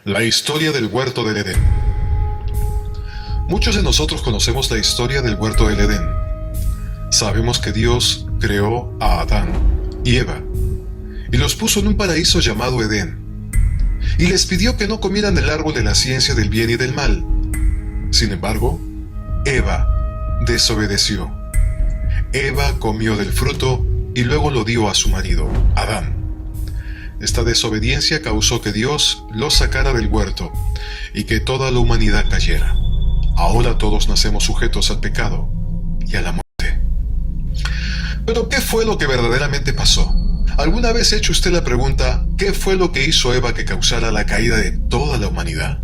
La historia del huerto del Edén. Muchos de nosotros conocemos la historia del huerto del Edén. Sabemos que Dios creó a Adán y Eva y los puso en un paraíso llamado Edén, y les pidió que no comieran del árbol de la ciencia del bien y del mal. Sin embargo, Eva desobedeció. Eva comió del fruto y luego lo dio a su marido, Adán. Esta desobediencia causó que Dios los sacara del huerto y que toda la humanidad cayera. Ahora todos nacemos sujetos al pecado y a la muerte. Pero ¿qué fue lo que verdaderamente pasó? ¿Alguna vez ha hecho usted la pregunta, ¿qué fue lo que hizo Eva que causara la caída de toda la humanidad?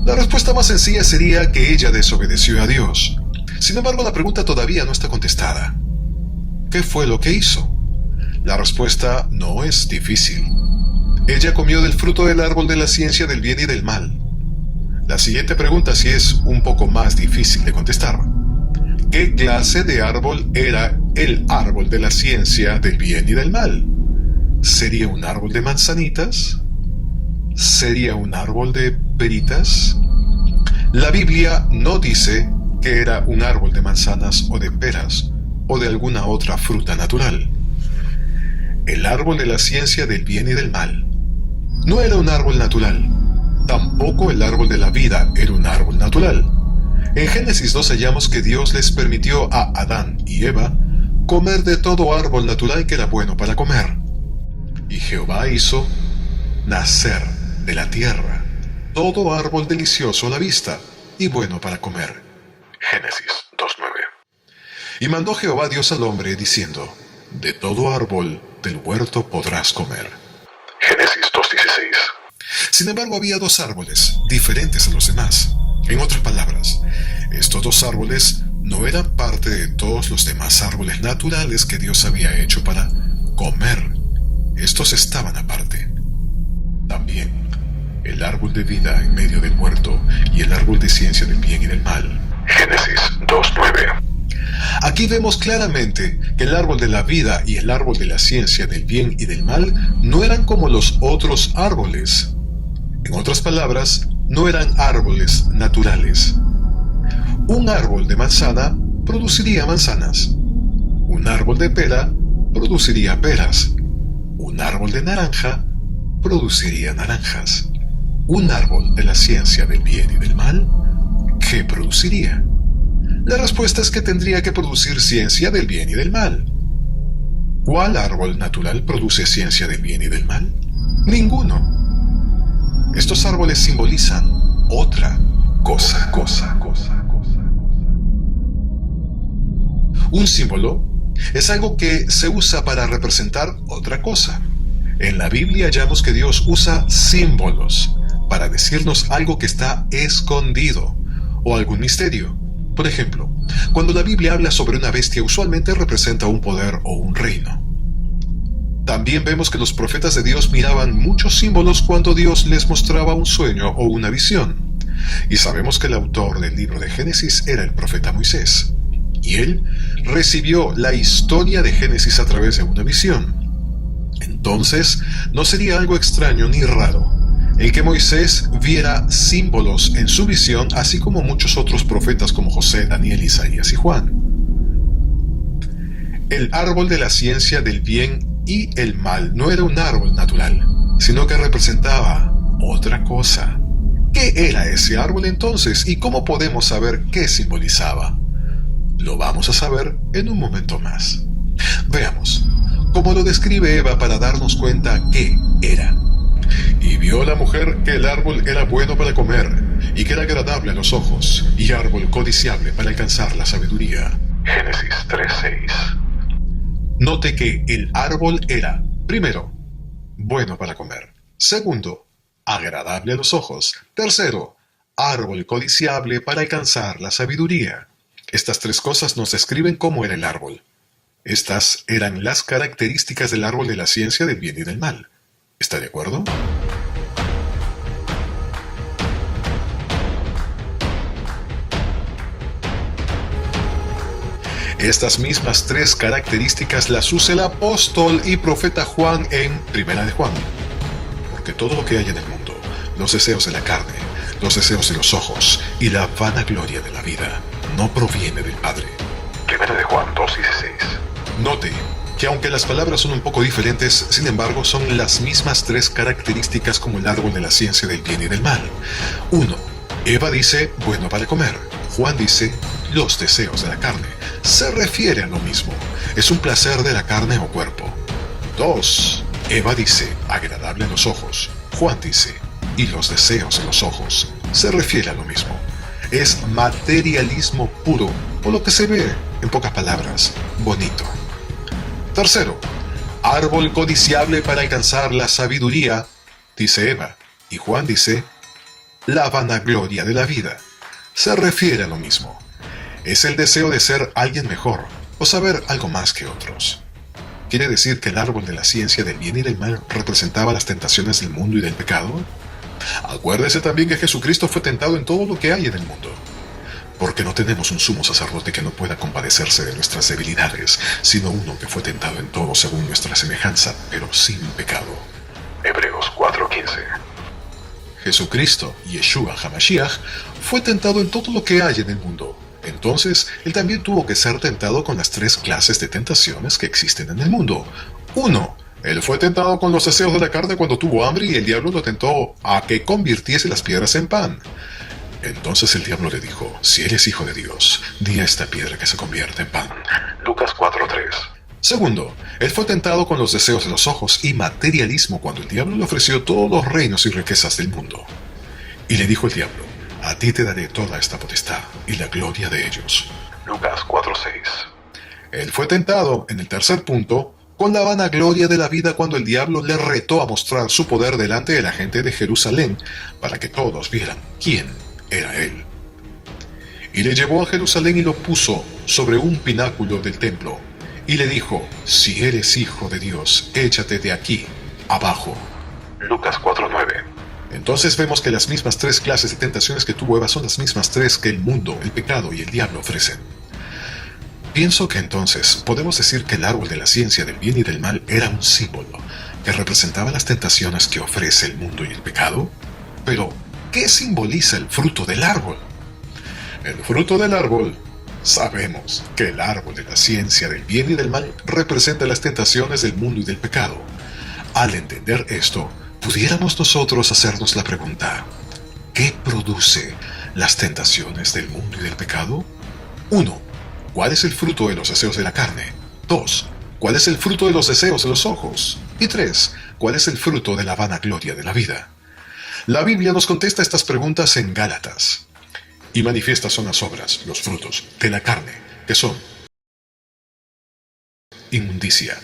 La respuesta más sencilla sería que ella desobedeció a Dios. Sin embargo, la pregunta todavía no está contestada. ¿Qué fue lo que hizo? La respuesta no es difícil. Ella comió del fruto del árbol de la ciencia del bien y del mal. La siguiente pregunta sí es un poco más difícil de contestar. ¿Qué clase de árbol era el árbol de la ciencia del bien y del mal? ¿Sería un árbol de manzanitas? ¿Sería un árbol de peritas? La Biblia no dice que era un árbol de manzanas o de peras o de alguna otra fruta natural. El árbol de la ciencia del bien y del mal no era un árbol natural. Tampoco el árbol de la vida era un árbol natural. En Génesis 2 hallamos que Dios les permitió a Adán y Eva comer de todo árbol natural que era bueno para comer. Y Jehová hizo nacer de la tierra todo árbol delicioso a la vista y bueno para comer. Génesis 2:9. Y mandó Jehová Dios al hombre diciendo: de todo árbol del huerto podrás comer. Génesis 2:16. Sin embargo, había dos árboles diferentes a los demás. En otras palabras, estos dos árboles no eran parte de todos los demás árboles naturales que Dios había hecho para comer. Estos estaban aparte. También el árbol de vida en medio del huerto y el árbol de ciencia del bien y del mal. Génesis 2:9. Aquí vemos claramente que el árbol de la vida y el árbol de la ciencia del bien y del mal no eran como los otros árboles. En otras palabras, no eran árboles naturales. Un árbol de manzana produciría manzanas. Un árbol de pera produciría peras. Un árbol de naranja produciría naranjas. Un árbol de la ciencia del bien y del mal, ¿qué produciría? La respuesta es que tendría que producir ciencia del bien y del mal. ¿Cuál árbol natural produce ciencia del bien y del mal? Ninguno. Estos árboles simbolizan otra cosa. Un símbolo es algo que se usa para representar otra cosa. En la Biblia hallamos que Dios usa símbolos para decirnos algo que está escondido o algún misterio. Por ejemplo, cuando la Biblia habla sobre una bestia, usualmente representa un poder o un reino. También vemos que los profetas de Dios miraban muchos símbolos cuando Dios les mostraba un sueño o una visión. Y sabemos que el autor del libro de Génesis era el profeta Moisés. Y él recibió la historia de Génesis a través de una visión. Entonces, no sería algo extraño ni raro el que Moisés viera símbolos en su visión, así como muchos otros profetas como José, Daniel, Isaías y Juan. El árbol de la ciencia del bien y el mal no era un árbol natural, sino que representaba otra cosa. ¿Qué era ese árbol entonces y cómo podemos saber qué simbolizaba? Lo vamos a saber en un momento más. Veamos cómo lo describe Eva para darnos cuenta qué era. Y vio la mujer que el árbol era bueno para comer, y que era agradable a los ojos, y árbol codiciable para alcanzar la sabiduría. Génesis 3:6. Note que el árbol era, primero, bueno para comer. Segundo, agradable a los ojos. Tercero, árbol codiciable para alcanzar la sabiduría. Estas tres cosas nos describen cómo era el árbol. Estas eran las características del árbol de la ciencia del bien y del mal. ¿Está de acuerdo? Estas mismas tres características las usa el apóstol y profeta Juan en Primera de Juan. Porque todo lo que hay en el mundo, los deseos de la carne, los deseos de los ojos y la vanagloria de la vida no proviene del Padre. Primera de Juan 2:16. Note que aunque las palabras son un poco diferentes, sin embargo son las mismas tres características como el árbol de la ciencia del bien y del mal. 1. Eva dice, bueno para comer. Juan dice, los deseos de la carne. Se refiere a lo mismo. Es un placer de la carne o cuerpo. 2. Eva dice, agradable a los ojos. Juan dice, y los deseos de los ojos. Se refiere a lo mismo. Es materialismo puro, o lo que se ve, en pocas palabras, bonito. 3. Árbol codiciable para alcanzar la sabiduría, dice Eva. Y Juan dice, la vanagloria de la vida. Se refiere a lo mismo. Es el deseo de ser alguien mejor, o saber algo más que otros. ¿Quiere decir que el árbol de la ciencia del bien y del mal representaba las tentaciones del mundo y del pecado? Acuérdese también que Jesucristo fue tentado en todo lo que hay en el mundo. Porque no tenemos un sumo sacerdote que no pueda compadecerse de nuestras debilidades, sino uno que fue tentado en todo según nuestra semejanza, pero sin pecado. Hebreos 4:15. Jesucristo, Yeshua HaMashiach, fue tentado en todo lo que hay en el mundo. Entonces, él también tuvo que ser tentado con las tres clases de tentaciones que existen en el mundo. 1. Él fue tentado con los deseos de la carne cuando tuvo hambre y el diablo lo tentó a que convirtiese las piedras en pan. Entonces el diablo le dijo, si eres hijo de Dios, di a esta piedra que se convierta en pan. Lucas 4:3. 2. Él fue tentado con los deseos de los ojos y materialismo cuando el diablo le ofreció todos los reinos y riquezas del mundo. Y le dijo el diablo, a ti te daré toda esta potestad y la gloria de ellos. Lucas 4:6. Él fue tentado, en el tercer punto, con la vanagloria de la vida cuando el diablo le retó a mostrar su poder delante de la gente de Jerusalén para que todos vieran quién era él. Y le llevó a Jerusalén y lo puso sobre un pináculo del templo y le dijo, si eres hijo de Dios, échate de aquí, abajo. Lucas 4:9. Entonces vemos que las mismas tres clases de tentaciones que tuvo Eva son las mismas tres que el mundo, el pecado y el diablo ofrecen. Pienso que entonces podemos decir que el árbol de la ciencia del bien y del mal era un símbolo que representaba las tentaciones que ofrece el mundo y el pecado. Pero, ¿qué simboliza el fruto del árbol? El fruto del árbol, sabemos que el árbol de la ciencia del bien y del mal representa las tentaciones del mundo y del pecado. Al entender esto, pudiéramos nosotros hacernos la pregunta, ¿qué produce las tentaciones del mundo y del pecado? 1. ¿Cuál es el fruto de los deseos de la carne? 2. ¿Cuál es el fruto de los deseos de los ojos? Y 3. ¿Cuál es el fruto de la vanagloria de la vida? La Biblia nos contesta estas preguntas en Gálatas. Y manifiestas son las obras, los frutos, de la carne, que son inmundicia,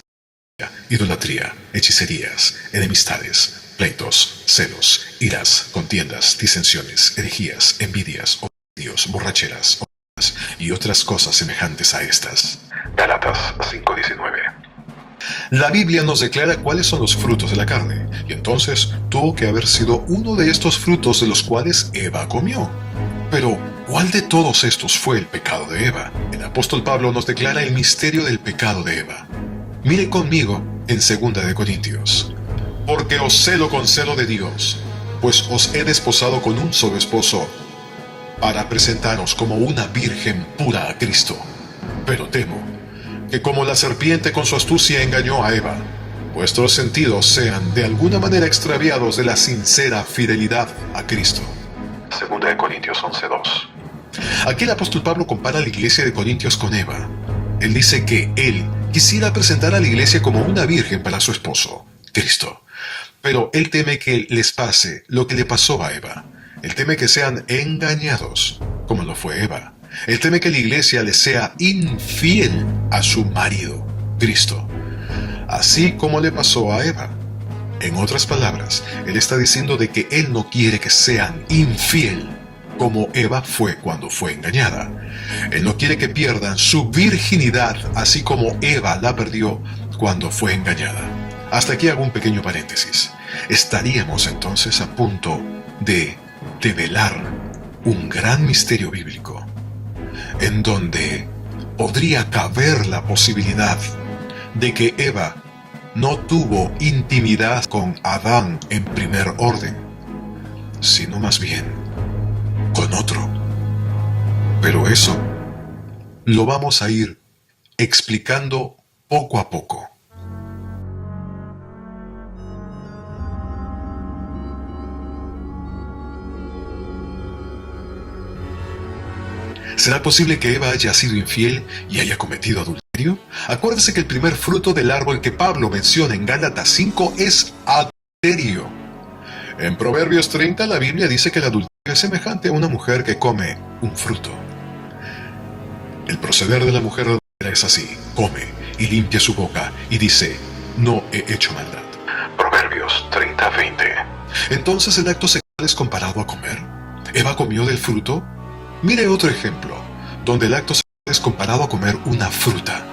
idolatría, hechicerías, enemistades, pleitos, celos, iras, contiendas, disensiones, herejías, envidias, odios, borracheras, y otras cosas semejantes a estas. Gálatas 5:19. La Biblia nos declara cuáles son los frutos de la carne, y entonces tuvo que haber sido uno de estos frutos de los cuales Eva comió. Pero, ¿cuál de todos estos fue el pecado de Eva? El apóstol Pablo nos declara el misterio del pecado de Eva. Mire conmigo en 2 de Corintios. Porque os celo con celo de Dios, pues os he desposado con un solo esposo, para presentaros como una virgen pura a Cristo. Pero temo que como la serpiente con su astucia engañó a Eva, vuestros sentidos sean de alguna manera extraviados de la sincera fidelidad a Cristo. 2 de Corintios 11:2. Aquí el apóstol Pablo compara a la iglesia de Corintios con Eva. Él dice que él quisiera presentar a la iglesia como una virgen para su esposo, Cristo. Pero él teme que les pase lo que le pasó a Eva. Él teme que sean engañados, como lo fue Eva. Él teme que la iglesia le sea infiel a su marido, Cristo, así como le pasó a Eva. En otras palabras, él está diciendo de que él no quiere que sean infiel, como Eva fue cuando fue engañada. Él no quiere que pierdan su virginidad, así como Eva la perdió cuando fue engañada. Hasta aquí hago un pequeño paréntesis. Estaríamos entonces a punto de develar un gran misterio bíblico, en donde podría caber la posibilidad de que Eva no tuvo intimidad con Adán en primer orden, sino más bien con otro. Pero eso lo vamos a ir explicando poco a poco. ¿Será posible que Eva haya sido infiel y haya cometido adulterio? Acuérdese que el primer fruto del árbol que Pablo menciona en Gálatas 5 es adulterio. En Proverbios 30 la Biblia dice que el adulterio es semejante a una mujer que come un fruto. El proceder de la mujer adúltera es así: come y limpia su boca y dice: no he hecho maldad. Proverbios 30:20. Entonces el acto sexual es comparado a comer. ¿Eva comió del fruto? Mire otro ejemplo, donde el acto sexual es comparado a comer una fruta.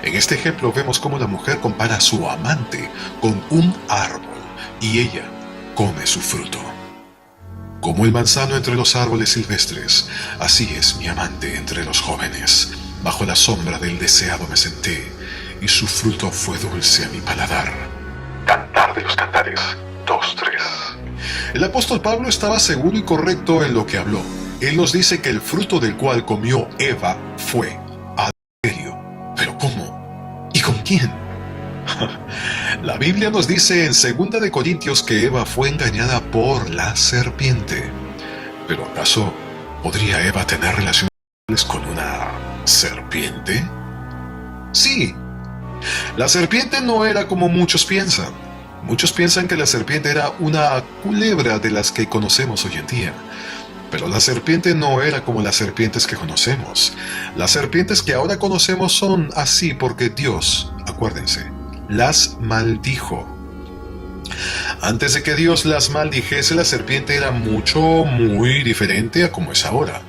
En este ejemplo vemos cómo la mujer compara a su amante con un árbol y ella come su fruto. Como el manzano entre los árboles silvestres, así es mi amante entre los jóvenes. Bajo la sombra del deseado me senté, y su fruto fue dulce a mi paladar. Cantar de los Cantares 2:3. El apóstol Pablo estaba seguro y correcto en lo que habló. Él nos dice que el fruto del cual comió Eva fue adulterio. ¿Pero cómo? ¿Y con quién? La Biblia nos dice en 2 de Corintios que Eva fue engañada por la serpiente. ¿Pero acaso podría Eva tener relaciones con una serpiente? Sí. La serpiente no era como muchos piensan. Muchos piensan que la serpiente era una culebra de las que conocemos hoy en día. Pero la serpiente no era como las serpientes que conocemos. Las serpientes que ahora conocemos son así porque Dios, acuérdense, las maldijo. Antes de que Dios las maldijese, la serpiente era muy diferente a como es ahora.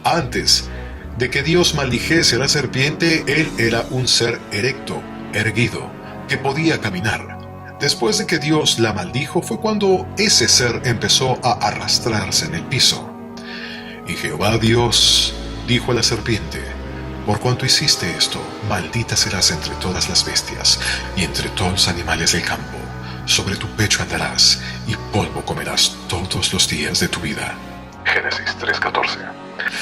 Antes de que Dios maldijese a la serpiente, él era un ser erecto, erguido, que podía caminar. Después de que Dios la maldijo fue cuando ese ser empezó a arrastrarse en el piso. Y Jehová Dios dijo a la serpiente: por cuanto hiciste esto, maldita serás entre todas las bestias y entre todos los animales del campo. Sobre tu pecho andarás y polvo comerás todos los días de tu vida. Génesis 3:14.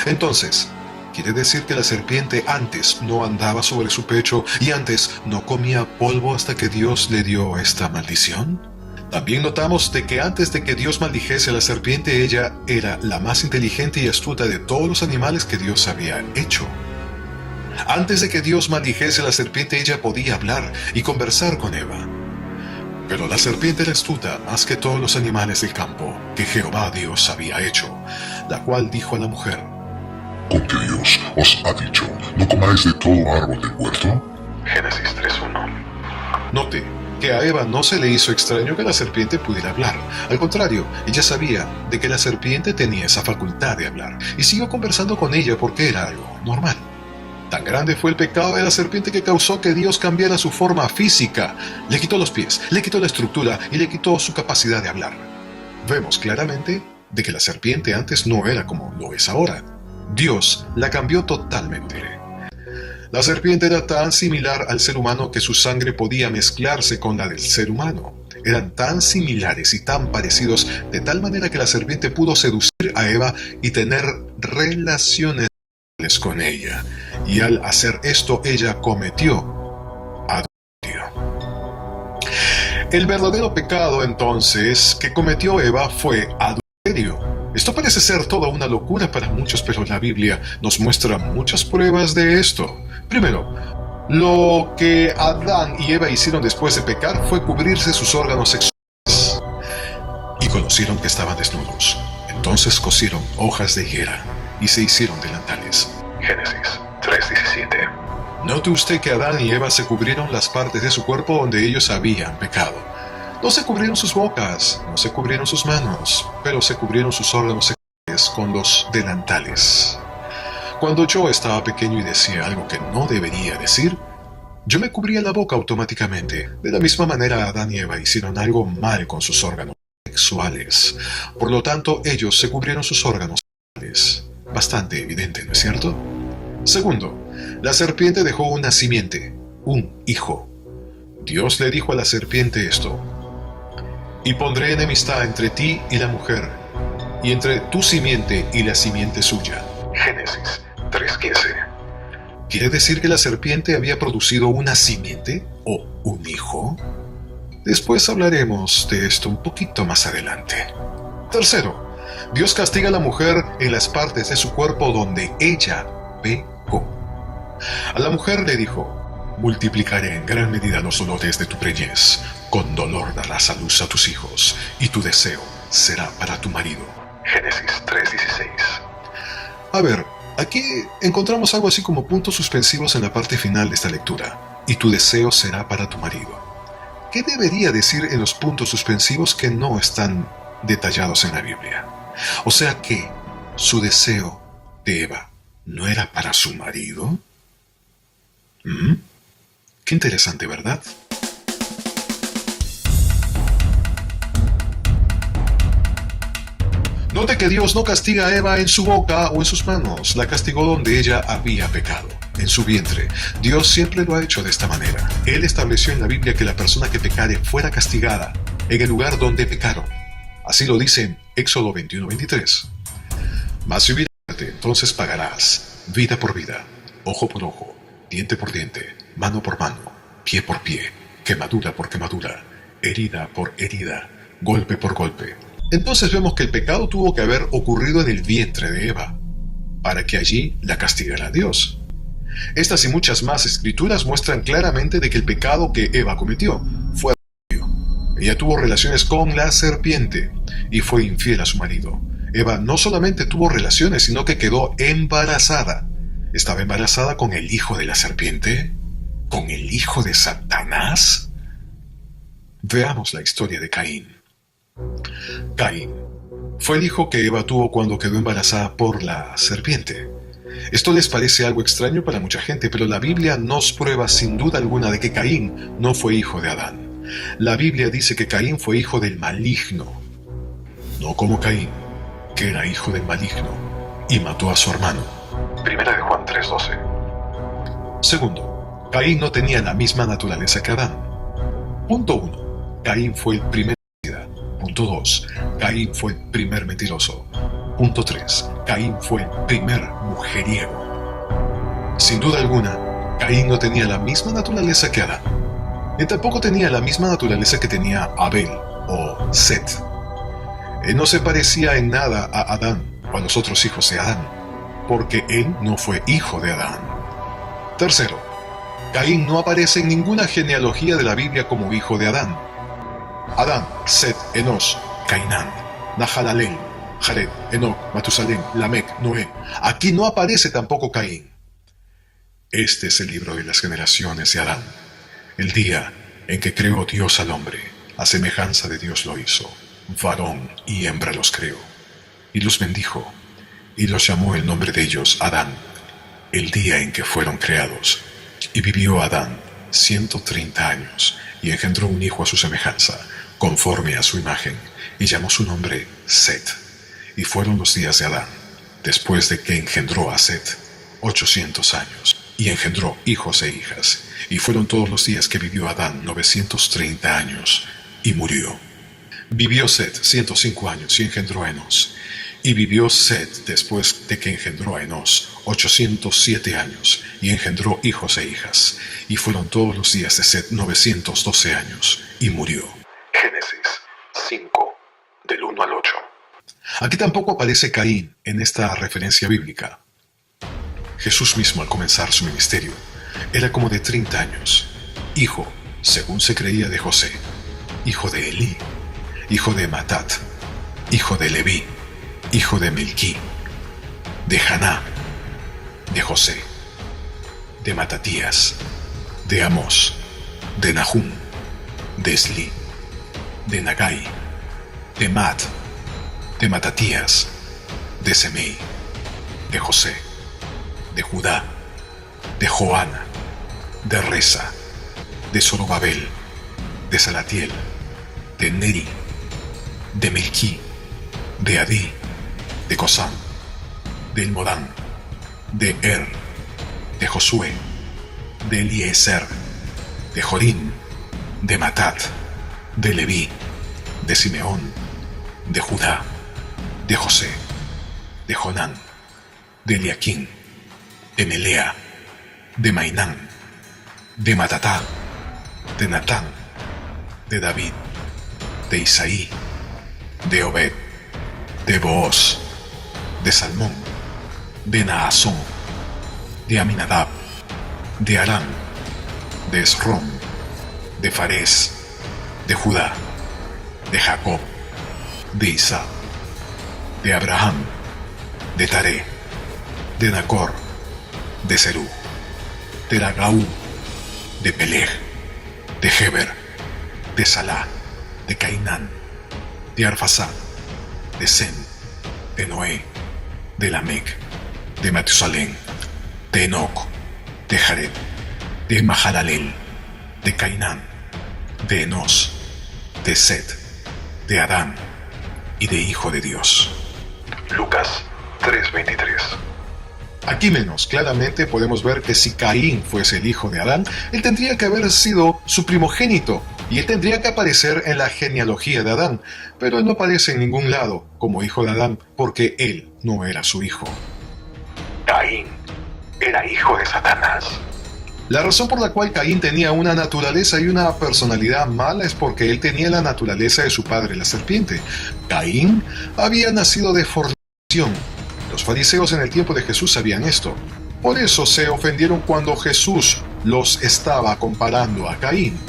Entonces, ¿quiere decir que la serpiente antes no andaba sobre su pecho y antes no comía polvo hasta que Dios le dio esta maldición? También notamos de que antes de que Dios maldijese a la serpiente, ella era la más inteligente y astuta de todos los animales que Dios había hecho. Antes de que Dios maldijese a la serpiente, ella podía hablar y conversar con Eva. Pero la serpiente era astuta más que todos los animales del campo que Jehová Dios había hecho, la cual dijo a la mujer: ¿Con qué Dios os ha dicho, no comáis de todo árbol del huerto? Génesis 3:1. Note que a Eva no se le hizo extraño que la serpiente pudiera hablar. Al contrario, ella sabía de que la serpiente tenía esa facultad de hablar y siguió conversando con ella porque era algo normal. Tan grande fue el pecado de la serpiente que causó que Dios cambiara su forma física. Le quitó los pies, le quitó la estructura y le quitó su capacidad de hablar. Vemos claramente de que la serpiente antes no era como lo es ahora. Dios la cambió totalmente. La serpiente era tan similar al ser humano que su sangre podía mezclarse con la del ser humano. Eran tan similares y tan parecidos de tal manera que la serpiente pudo seducir a Eva y tener relaciones con ella. Y al hacer esto, ella cometió adulterio. El verdadero pecado entonces que cometió Eva fue adulterio. Esto parece ser toda una locura para muchos, pero la Biblia nos muestra muchas pruebas de esto. Primero, lo que Adán y Eva hicieron después de pecar fue cubrirse sus órganos sexuales. Y conocieron que estaban desnudos. Entonces cosieron hojas de higuera y se hicieron delantales. Génesis 3:17. Note usted que Adán y Eva se cubrieron las partes de su cuerpo donde ellos habían pecado. No se cubrieron sus bocas, no se cubrieron sus manos, pero se cubrieron sus órganos sexuales con los delantales. Cuando yo estaba pequeño y decía algo que no debería decir, yo me cubría la boca automáticamente. De la misma manera, Adán y Eva hicieron algo mal con sus órganos sexuales. Por lo tanto, ellos se cubrieron sus órganos sexuales. Bastante evidente, ¿no es cierto? Segundo, la serpiente dejó una simiente, un hijo. Dios le dijo a la serpiente esto: y pondré enemistad entre ti y la mujer, y entre tu simiente y la simiente suya. Génesis 3:15. ¿Quiere decir que la serpiente había producido una simiente o un hijo? Después hablaremos de esto un poquito más adelante. Tercero, Dios castiga a la mujer en las partes de su cuerpo donde ella pecó. A la mujer le dijo: multiplicaré en gran medida los dolores de tu preñez. Con dolor darás a luz a tus hijos, y tu deseo será para tu marido. Génesis 3:16. A ver, aquí encontramos algo así como puntos suspensivos en la parte final de esta lectura. Y tu deseo será para tu marido. ¿Qué debería decir en los puntos suspensivos que no están detallados en la Biblia? O sea que su deseo de Eva no era para su marido. Qué interesante, ¿verdad? Note que Dios no castiga a Eva en su boca o en sus manos, la castigó donde ella había pecado, en su vientre. Dios siempre lo ha hecho de esta manera. Él estableció en la Biblia que la persona que pecare fuera castigada en el lugar donde pecaron. Así lo dice en Éxodo 21:23. Mas si hubiera muerte, entonces pagarás vida por vida, ojo por ojo, diente por diente, mano por mano, pie por pie, quemadura por quemadura, herida por herida, golpe por golpe. Entonces vemos que el pecado tuvo que haber ocurrido en el vientre de Eva, para que allí la castigara Dios. Estas y muchas más escrituras muestran claramente de que el pecado que Eva cometió fue adulterio. Ella tuvo relaciones con la serpiente y fue infiel a su marido. Eva no solamente tuvo relaciones, sino que quedó embarazada. ¿Estaba embarazada con el hijo de la serpiente? ¿Con el hijo de Satanás? Veamos la historia de Caín. Caín fue el hijo que Eva tuvo cuando quedó embarazada por la serpiente. Esto les parece algo extraño para mucha gente, pero la Biblia nos prueba sin duda alguna de que Caín no fue hijo de Adán. La Biblia dice que Caín fue hijo del maligno, no como Caín, que era hijo del maligno y mató a su hermano. Primera de Juan 3:12. Segundo, Caín no tenía la misma naturaleza que Adán. Punto 1. Caín fue el primer homicida. Punto 2. Caín fue el primer mentiroso. Punto 3. Caín fue el primer mujeriego. Sin duda alguna, Caín no tenía la misma naturaleza que Adán. Él tampoco tenía la misma naturaleza que tenía Abel o Set. Él no se parecía en nada a Adán o a los otros hijos de Adán, porque él no fue hijo de Adán. Tercero, Caín no aparece en ninguna genealogía de la Biblia como hijo de Adán. Adán, Set, Enos, Cainán, Nahalalel, Jared, Enoc, Matusalén, Lamec, Noé. Aquí no aparece tampoco Caín. Este es el libro de las generaciones de Adán. El día en que creó Dios al hombre, a semejanza de Dios lo hizo. Varón y hembra los creó. Y los bendijo, y los llamó el nombre de ellos Adán, el día en que fueron creados. Y vivió Adán 130 años, y engendró un hijo a su semejanza, conforme a su imagen, y llamó su nombre Set. Y fueron los días de Adán, después de que engendró a Set, 800 años, y engendró hijos e hijas, y fueron todos los días que vivió Adán 930 años, y murió. Vivió Set 105 años y engendró a Enos. Y vivió Set después de que engendró a Enos 807 años y engendró hijos e hijas. Y fueron todos los días de Set 912 años y murió. Génesis 5, del 1 al 8. Aquí tampoco aparece Caín en esta referencia bíblica. Jesús mismo al comenzar su ministerio era como de 30 años, hijo, según se creía, de José, hijo de Elí, hijo de Matat, hijo de Leví, hijo de Melquí, de Haná, de José, de Matatías, de Amós, de Nahum, de Esli, de Nagai, de Mat, de Matatías, de Semei, de José, de Judá, de Joana, de Resa, de Zorobabel, de Salatiel, de Neri, de Melquí, de Adí, de Cosam, de Elmodam, de Er, de Josué, de Eliezer, de Jorim, de Matat, de Leví, de Simeón, de Judá, de José, de Jonán, de Eliaquín, de Melea, de Mainán, de Matatá, de Natán, de David, de Isaí, de Obed, de Booz, de Salmón, de Naasón, de Aminadab, de Aram, de Esrom, de Farés, de Judá, de Jacob, de Isaac, de Abraham, de Taré, de Nacor, de Serú, de Ragaú, de Peleg, de Heber, de Salá, de Cainán, de Arfasad, de Sem, de Noé, de Lamec, de Matusalén, de Enoc, de Jared, de Mahalalel, de Cainán, de Enos, de Set, de Adán y de Hijo de Dios. Lucas 3:23. Aquí menos claramente podemos ver que si Caín fuese el hijo de Adán, él tendría que haber sido su primogénito y él tendría que aparecer en la genealogía de Adán, pero él no aparece en ningún lado como hijo de Adán porque él no era su hijo. Caín era hijo de Satanás. La razón por la cual Caín tenía una naturaleza y una personalidad mala es porque él tenía la naturaleza de su padre, la serpiente. Caín había nacido de fornicación. Los fariseos en el tiempo de Jesús sabían esto. Por eso se ofendieron cuando Jesús los estaba comparando a Caín.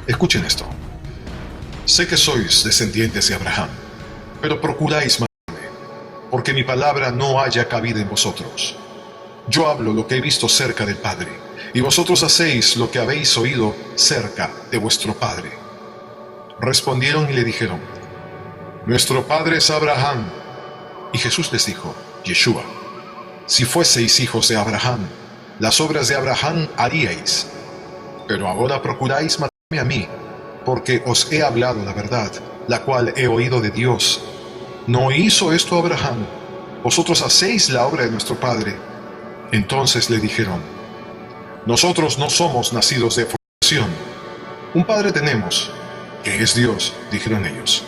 Escuchen esto. Sé que sois descendientes de Abraham, pero procuráis matarme, porque mi palabra no haya cabida en vosotros. Yo hablo lo que he visto cerca del Padre, y vosotros hacéis lo que habéis oído cerca de vuestro Padre. Respondieron y le dijeron, nuestro Padre es Abraham. Y Jesús les dijo, Yeshua, si fueseis hijos de Abraham, las obras de Abraham haríais, pero ahora procuráis matarme a mí, porque os he hablado la verdad, la cual he oído de Dios. ¿No hizo esto Abraham? Vosotros hacéis la obra de nuestro Padre. Entonces le dijeron, nosotros no somos nacidos de fornicación. Un Padre tenemos, que es Dios, dijeron ellos.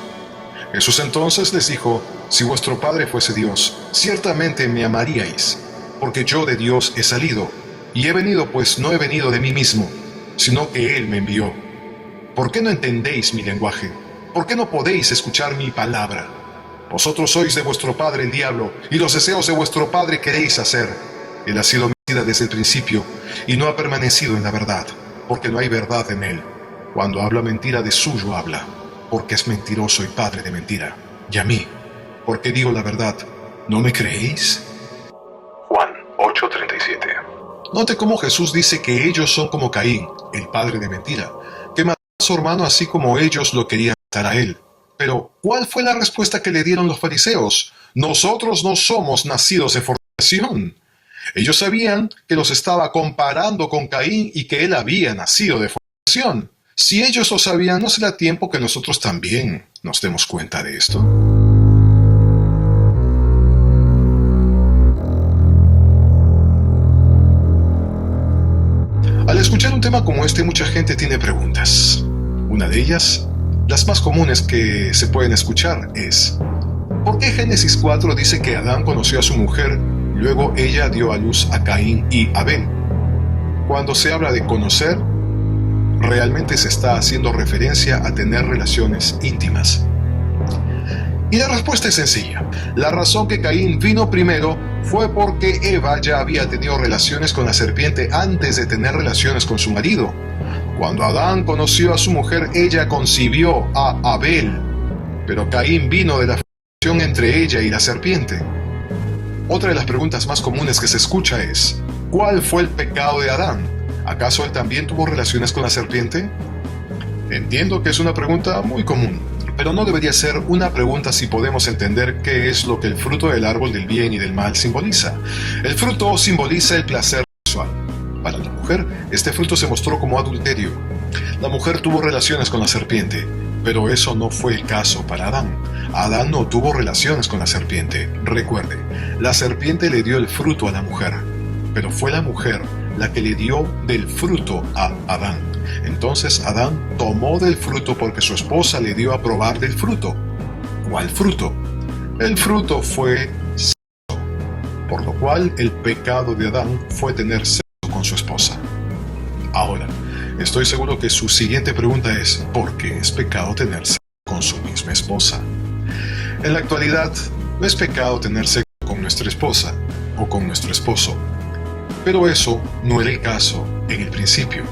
Jesús entonces les dijo, si vuestro Padre fuese Dios, ciertamente me amaríais, porque yo de Dios he salido, y he venido pues no he venido de mí mismo, sino que Él me envió. ¿Por qué no entendéis mi lenguaje? ¿Por qué no podéis escuchar mi palabra? Vosotros sois de vuestro padre el diablo, y los deseos de vuestro padre queréis hacer. Él ha sido homicida desde el principio, y no ha permanecido en la verdad, porque no hay verdad en él. Cuando habla mentira, de suyo habla, porque es mentiroso y padre de mentira. Y a mí, porque digo la verdad, ¿no me creéis? Juan 8:37. Note cómo Jesús dice que ellos son como Caín, el padre de mentira, que mató a su hermano así como ellos lo querían matar a él. Pero, ¿cuál fue la respuesta que le dieron los fariseos? Nosotros no somos nacidos de fornicación. Ellos sabían que los estaba comparando con Caín y que él había nacido de fornicación. Si ellos lo sabían, ¿no será tiempo que nosotros también nos demos cuenta de esto? Al escuchar un tema como este, mucha gente tiene preguntas. Una de ellas, las más comunes que se pueden escuchar, es ¿por qué Génesis 4 dice que Adán conoció a su mujer, luego ella dio a luz a Caín y Abel? Cuando se habla de conocer, realmente se está haciendo referencia a tener relaciones íntimas. Y la respuesta es sencilla. La razón que Caín vino primero fue porque Eva ya había tenido relaciones con la serpiente antes de tener relaciones con su marido. Cuando Adán conoció a su mujer, ella concibió a Abel, pero Caín vino de la fusión entre ella y la serpiente. Otra de las preguntas más comunes que se escucha es, ¿cuál fue el pecado de Adán? ¿Acaso él también tuvo relaciones con la serpiente? Entiendo que es una pregunta muy común, pero no debería ser una pregunta si podemos entender qué es lo que el fruto del árbol del bien y del mal simboliza. El fruto simboliza el placer sexual. Para la mujer, este fruto se mostró como adulterio. La mujer tuvo relaciones con la serpiente, pero eso no fue el caso para Adán. Adán no tuvo relaciones con la serpiente. Recuerde, la serpiente le dio el fruto a la mujer, pero fue la mujer la que le dio del fruto a Adán. Entonces Adán tomó del fruto porque su esposa le dio a probar del fruto. ¿Cuál fruto? El fruto fue sexo, por lo cual el pecado de Adán fue tener sexo con su esposa. Ahora, estoy seguro que su siguiente pregunta es: ¿por qué es pecado tener sexo con su misma esposa? En la actualidad, no es pecado tener sexo con nuestra esposa o con nuestro esposo, pero eso no era el caso en el principio.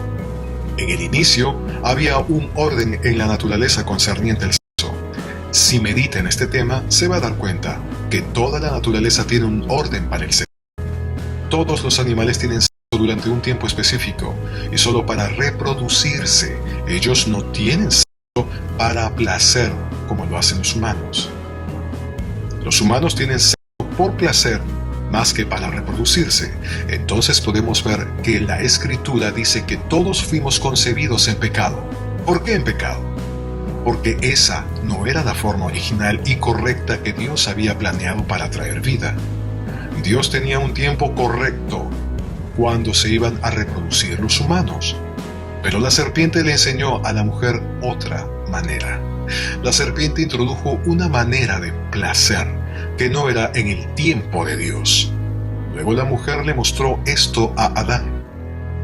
En el inicio había un orden en la naturaleza concerniente al sexo. Si medita en este tema, se va a dar cuenta que toda la naturaleza tiene un orden para el sexo. Todos los animales tienen sexo durante un tiempo específico y solo para reproducirse. Ellos no tienen sexo para placer como lo hacen los humanos. Los humanos tienen sexo por placer más que para reproducirse. Entonces podemos ver que la Escritura dice que todos fuimos concebidos en pecado. ¿Por qué en pecado? Porque esa no era la forma original y correcta que Dios había planeado para traer vida. Dios tenía un tiempo correcto cuando se iban a reproducir los humanos. Pero la serpiente le enseñó a la mujer otra manera. La serpiente introdujo una manera de placer que no era en el tiempo de Dios. Luego la mujer le mostró esto a Adán,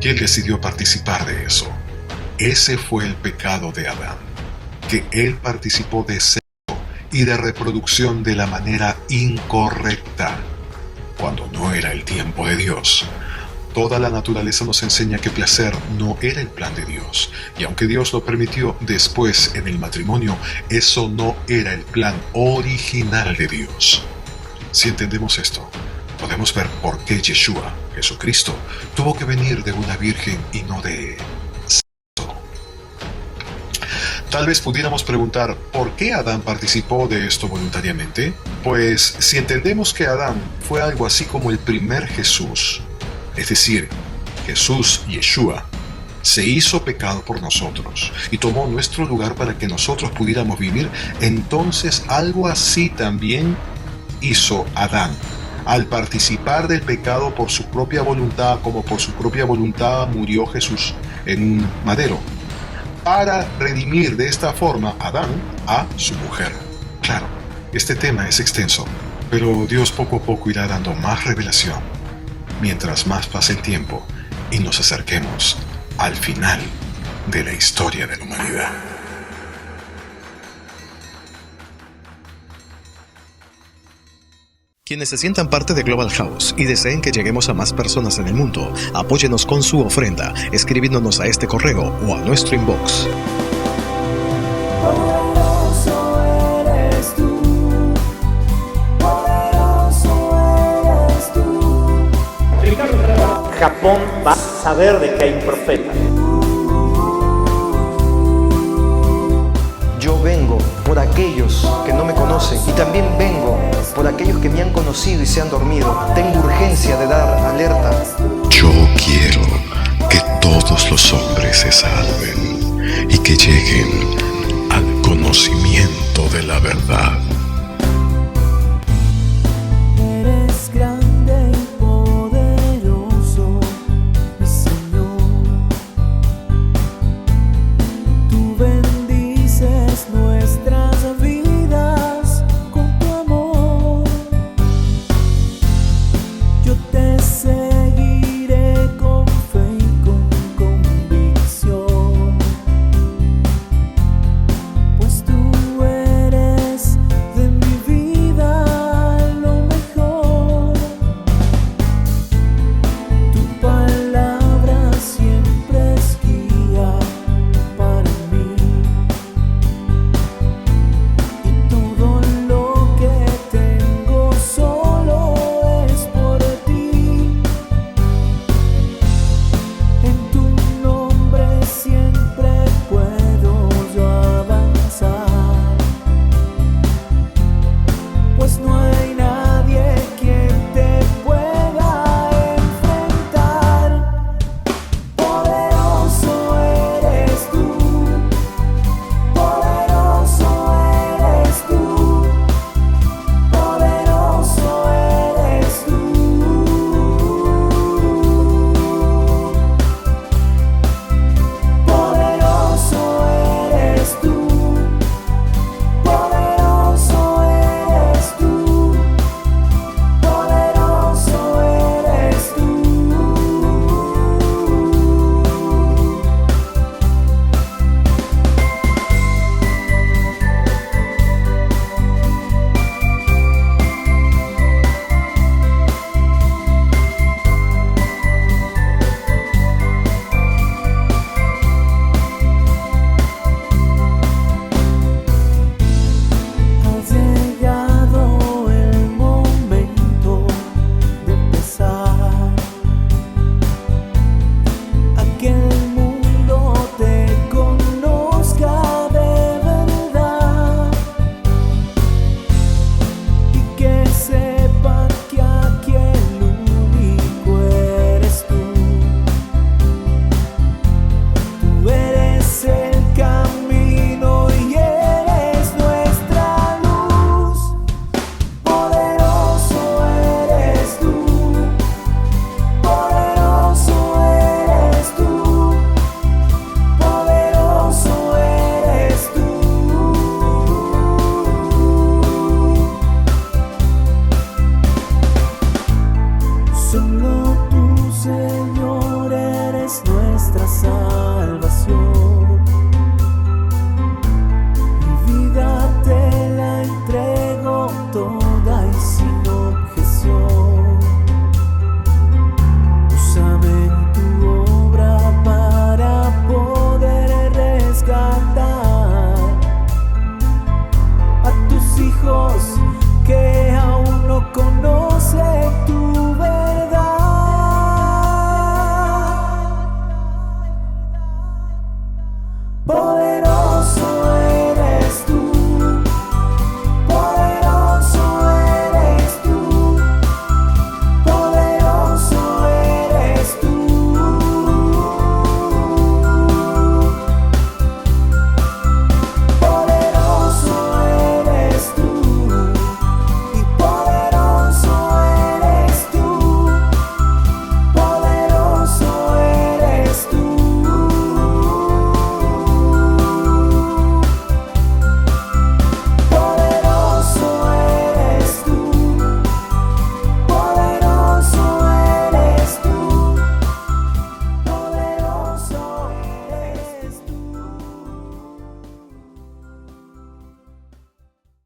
y él decidió participar de eso. Ese fue el pecado de Adán, que él participó de sexo y de reproducción de la manera incorrecta, cuando no era el tiempo de Dios. Toda la naturaleza nos enseña que placer no era el plan de Dios, y aunque Dios lo permitió después en el matrimonio, eso no era el plan original de Dios. Si entendemos esto, podemos ver por qué Yeshua, Jesucristo, tuvo que venir de una virgen y no de sexo. Tal vez pudiéramos preguntar, ¿por qué Adán participó de esto voluntariamente? Pues si entendemos que Adán fue algo así como el primer Jesús, es decir, Jesús, Yeshua, se hizo pecado por nosotros y tomó nuestro lugar para que nosotros pudiéramos vivir, entonces algo así también hizo Adán. Al participar del pecado por su propia voluntad, como por su propia voluntad murió Jesús en un madero, para redimir de esta forma Adán a su mujer. Claro, este tema es extenso, pero Dios poco a poco irá dando más revelación mientras más pase el tiempo y nos acerquemos al final de la historia de la humanidad. Quienes se sientan parte de Global House y deseen que lleguemos a más personas en el mundo, apóyenos con su ofrenda, escribiéndonos a este correo o a nuestro inbox. Japón va a saber de que hay un profeta. Yo vengo por aquellos que no me conocen y también vengo por aquellos que me han conocido y se han dormido. Tengo urgencia de dar alerta. Yo quiero que todos los hombres se salven y que lleguen al conocimiento de la verdad.